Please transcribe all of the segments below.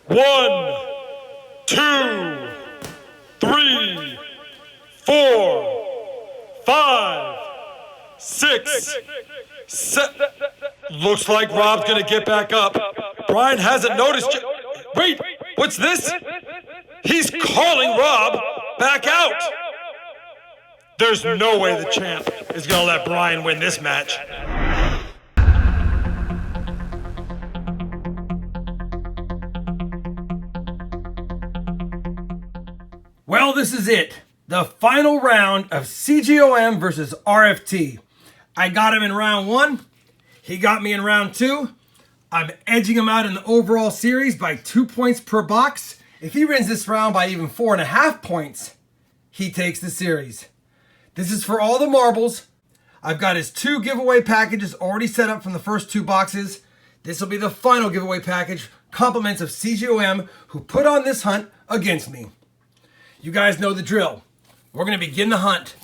1, 2, 3, 4, 5, 6, 7. Looks like Rob's gonna get back up. Bryan hasn't noticed yet. Wait, what's this? He's calling Rob back out. There's no way the champ is gonna let Bryan win this match. Well, this is it. The final round of CGOM versus RFT. I got him in round 1. He got me in round 2. I'm edging him out in the overall series by 2 points per box. If he wins this round by even 4.5 points, he takes the series. This is for all the marbles. I've got his 2 giveaway packages already set up from the first 2 boxes. This will be the final giveaway package, compliments of CGOM, who put on this hunt against me. You guys know the drill. We're going to begin the hunt,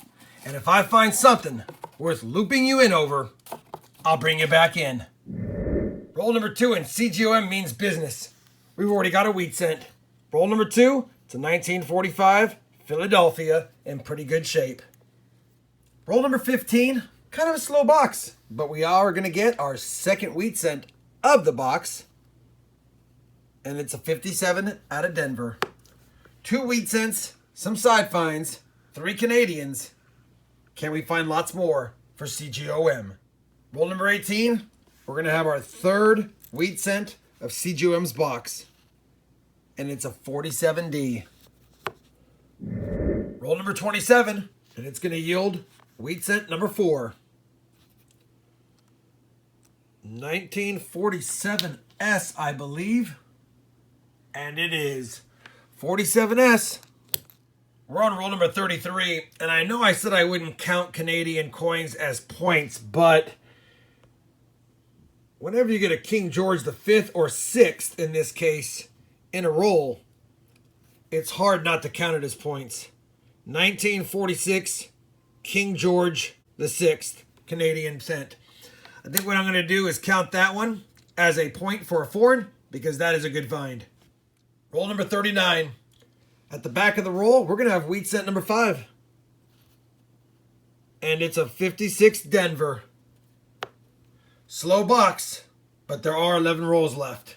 and if I find something worth looping you in over, I'll bring you back in. Roll number 2 in CGOM means business. We've already got a wheat cent. Roll number 2, it's a 1945 Philadelphia in pretty good shape. Roll number 15, kind of a slow box, but we are going to get our second wheat cent of the box, and it's a 57 out of Denver. 2 wheat cents, some side finds, 3 Canadians. Can we find lots more for CGOM? Roll number 18, we're going to have our third wheat cent of CGOM's box, and it's a 47D. Roll number 27, and it's going to yield wheat cent number 4. 1947S, I believe, and it is 47S. We're on roll number 33, and I know I said I wouldn't count Canadian coins as points, but whenever you get a King George V or 6th, in this case, in a roll, it's hard not to count it as points. 1946 King George VI Canadian cent. I think what I'm going to do is count that one as a point for a foreign, because that is a good find. Roll number 39. At the back of the roll, we're going to have wheat cent number 5. And it's a 56 Denver. Slow box, but there are 11 rolls left.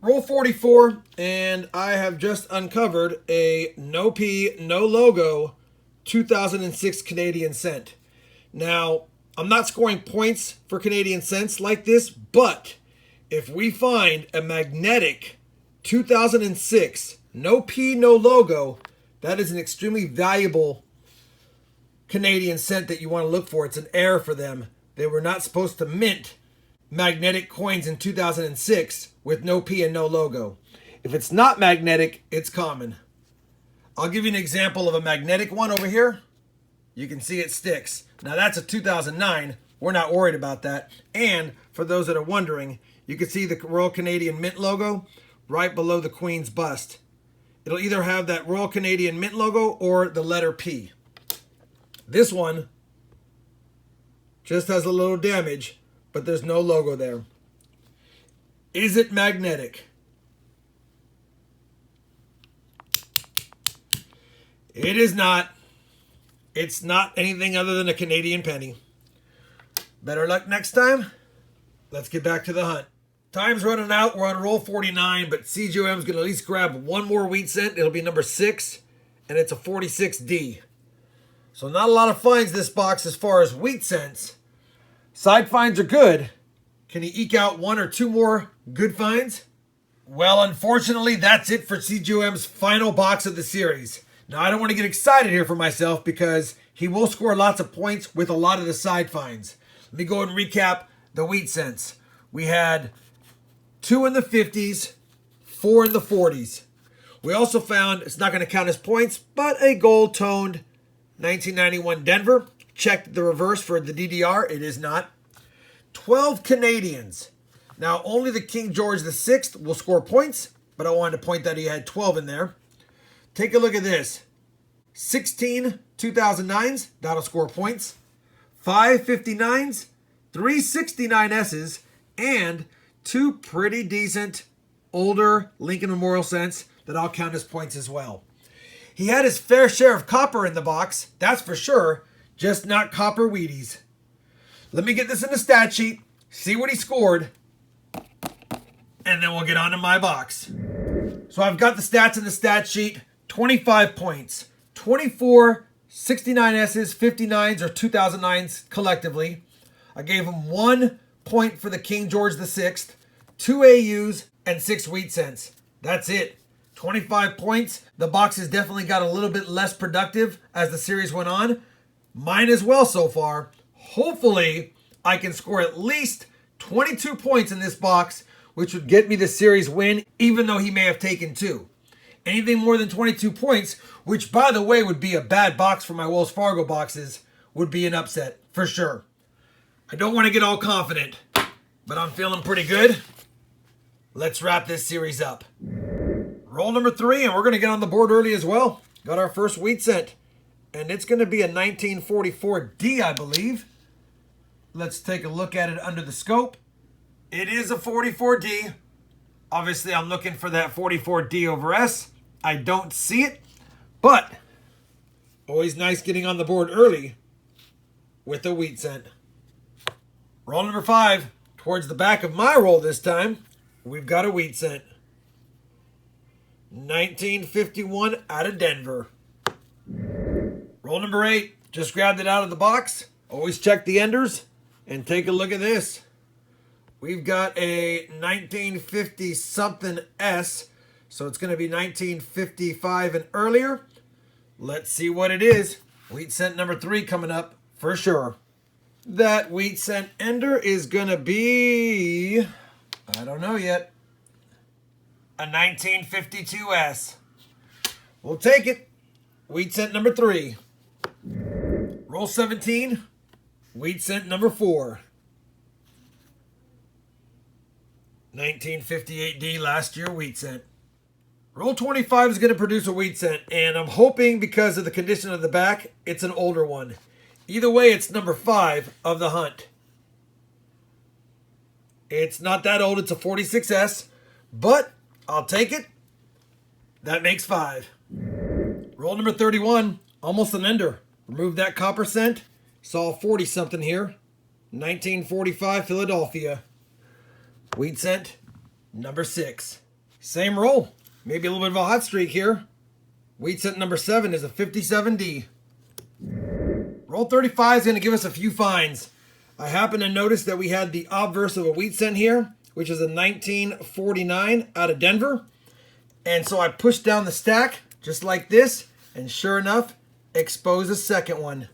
Roll 44, and I have just uncovered a no P, no logo 2006 Canadian cent. Now, I'm not scoring points for Canadian cents like this, but if we find a magnetic 2006 no P, no logo, that is an extremely valuable Canadian cent that you want to look for. It's an error for them. They were not supposed to mint magnetic coins in 2006 with no P and no logo. If it's not magnetic, it's common. I'll give you an example of a magnetic one over here. You can see it sticks. Now that's a 2009. We're not worried about that. And for those that are wondering, you can see the Royal Canadian Mint logo right below the Queen's bust. It'll either have that Royal Canadian Mint logo or the letter P. This one just has a little damage, but there's no logo there. Is it magnetic? It is not. It's not anything other than a Canadian penny. Better luck next time. Let's get back to the hunt. Time's running out. We're on roll 49, but CGOM's going to at least grab one more wheat cent. It'll be number 6, and it's a 46D. So not a lot of finds this box as far as wheat cents. Side finds are good. Can he eke out 1 or 2 more good finds? Well, unfortunately, that's it for CGOM's final box of the series. Now, I don't want to get excited here for myself because he will score lots of points with a lot of the side finds. Let me go and recap the wheat cents. We had 2 in the 50s, 4 in the 40s. We also found, it's not going to count as points, but a gold-toned 1991 Denver. Checked the reverse for the DDR. It is not. 12 Canadians. Now, only the King George VI will score points, but I wanted to point that he had 12 in there. Take a look at this. 16 2009s, that'll score points. 5 59s, 3 69Ss, and 2 pretty decent older Lincoln Memorial cents that I'll count as points as well. He had his fair share of copper in the box, that's for sure, just not copper Wheaties. Let me get this in the stat sheet, see what he scored, and then we'll get on to my box. So I've got the stats in the stat sheet. 25 points, 24 69S's, 59s, or 2009s collectively. I gave him 1 point for the King George VI, 2 AUs, and 6 wheat cents. That's it. 25 points. The box has definitely got a little bit less productive as the series went on. Mine as well so far. Hopefully, I can score at least 22 points in this box, which would get me the series win, even though he may have taken 2. Anything more than 22 points, which by the way would be a bad box for my Wells Fargo boxes, would be an upset, for sure. I don't want to get all confident, but I'm feeling pretty good. Let's wrap this series up. Roll number 3, and we're going to get on the board early as well. Got our first wheat cent, and it's going to be a 1944D, I believe. Let's take a look at it under the scope. It is a 44D. Obviously, I'm looking for that 44D over S. I don't see it, but always nice getting on the board early with a wheat cent. Roll number 5. Towards the back of my roll this time, we've got a wheat cent. 1951 out of Denver. Roll number 8. Just grabbed it out of the box. Always check the enders and take a look at this. We've got a 1950 something S, so it's going to be 1955 and earlier. Let's see what it is. Wheat cent number 3 coming up for sure. That wheat cent ender is going to be, I don't know yet, a 1952 S. We'll take it. Wheat cent number 3. Roll 17. Wheat cent number 4. 1958D last year wheat cent. Roll 25 is going to produce a wheat cent, and I'm hoping because of the condition of the back, it's an older one. Either way, it's number 5 of the hunt. It's not that old, it's a 46S, but I'll take it. That makes 5. Roll number 31, almost an ender. Remove that copper cent. Saw 40 something here. 1945 Philadelphia. Wheat cent number 6. Same roll. Maybe a little bit of a hot streak here. Wheat cent number 7 is a 57D. Roll 35 is going to give us a few finds. I happen to notice that we had the obverse of a wheat cent here, which is a 1949 out of Denver. And so I pushed down the stack just like this, and sure enough, expose a second one.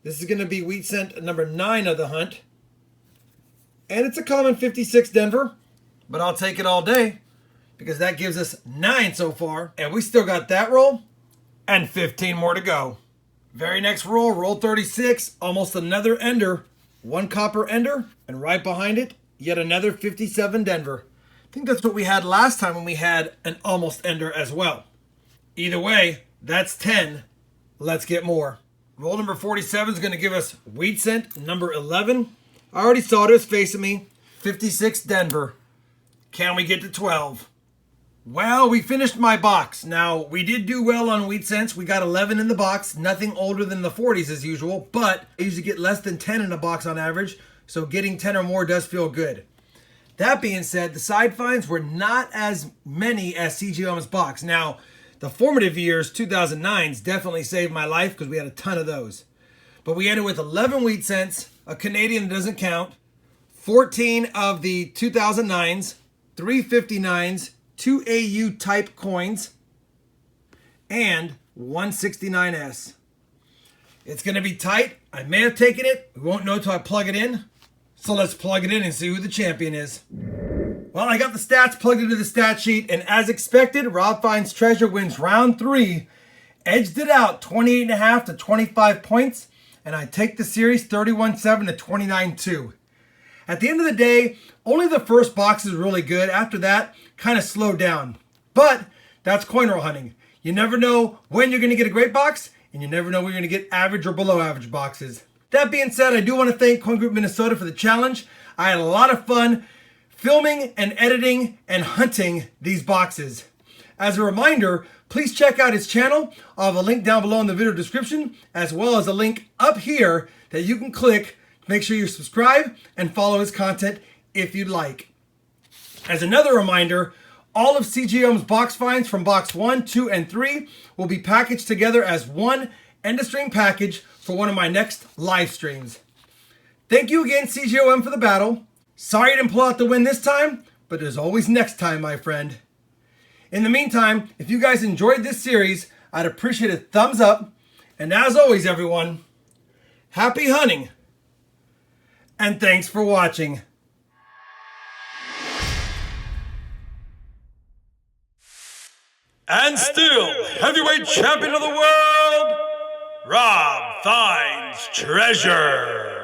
This is going to be wheat cent number 9 of the hunt. And it's a common 56 Denver, but I'll take it all day because that gives us 9 so far. And we still got that roll and 15 more to go. Very next roll, roll 36, almost another ender. 1 copper ender, and right behind it, yet another 57 Denver. I think that's what we had last time when we had an almost ender as well. Either way, that's 10. Let's get more. Roll number 47 is going to give us wheat cent number 11. I already saw it, it was facing me. 56 Denver. Can we get to 12? Well, we finished my box. Now, we did do well on wheat cents. We got 11 in the box. Nothing older than the 40s as usual, but I usually get less than 10 in a box on average, so getting 10 or more does feel good. That being said, the side finds were not as many as CGOM's box. Now, the formative years, 2009s, definitely saved my life because we had a ton of those. But we ended with 11 wheat cents, a Canadian that doesn't count, 14 of the 2009s, 3 59s, 2 AU type coins, and 1 69S. It's going to be tight. I may have taken it. We won't know until I plug it in. So let's plug it in and see who the champion is. Well, I got the stats plugged into the stat sheet, and as expected, RobFindsTreasure wins round 3. Edged it out 28.5 to 25 points, and I take the series 31-7 to 29-2. At the end of the day, only the first box is really good. After that, kind of slowed down. But that's coin roll hunting. You never know when you're going to get a great box, and you never know when you're going to get average or below average boxes. That being said, I do want to thank Coin Group Minnesota for the challenge. I had a lot of fun filming and editing and hunting these boxes. As a reminder, please check out his channel. I'll have a link down below in the video description, as well as a link up here that you can click to make sure you subscribe and follow his content if you'd like. As another reminder, all of CGOM's box finds from box 1, 2, and 3 will be packaged together as one end-of-stream package for one of my next live streams. Thank you again, CGOM, for the battle. Sorry I didn't pull out the win this time, but there's always next time, my friend. In the meantime, if you guys enjoyed this series, I'd appreciate a thumbs up. And as always, everyone, happy hunting, and thanks for watching. And still, heavyweight champion of the world, Rob finds treasure.